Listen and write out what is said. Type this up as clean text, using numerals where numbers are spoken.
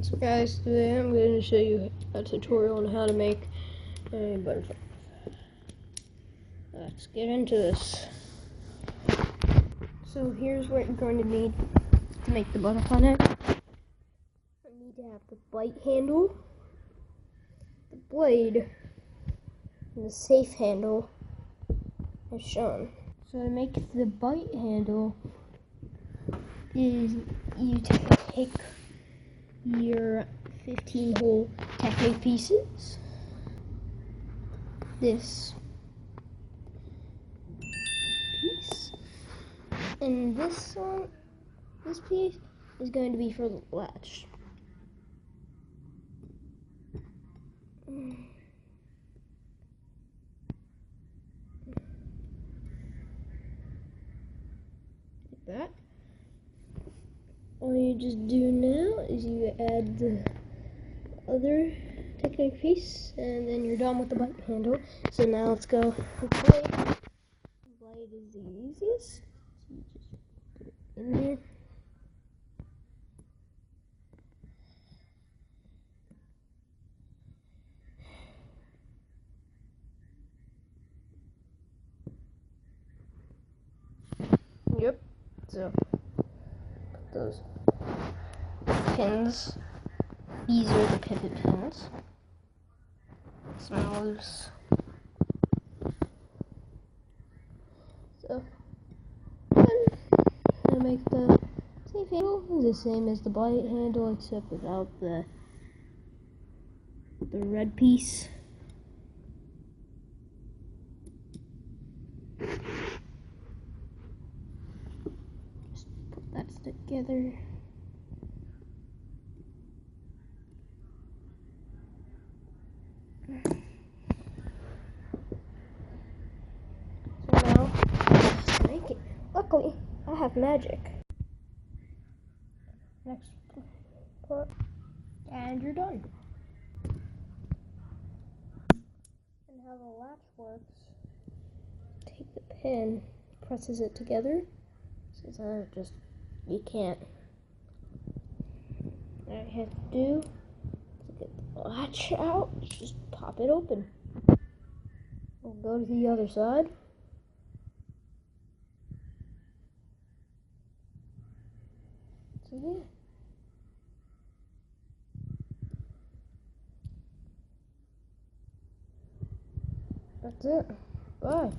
So guys, today I'm going to show you a tutorial on how to make a butterfly. Let's get into this. So here's what you're going to need to make the butterfly net. You need to have the bite handle, the blade, and the safe handle as shown. So to make the bite handle is you take your 15-hole Technic pieces, this piece, and this piece is going to be for the latch. Like that. All you just do now is you add the other Technic piece, and then you're done with the bite handle. So now let's go with the blade. The blade is the easiest. So you just put it in here. Yep. So put those pins. These are the pivot pins. Some loose. So I make the safe handle the same as the bite handle, except without the red piece. Just put that together. So now, let's make it. Luckily, I have magic. Next part, and you're done. And how the latch works, take the pin, presses it together, so that just, you can't. All you have to do to get the latch out, just pop it open. We'll go to the other side. So yeah. That's it. Bye.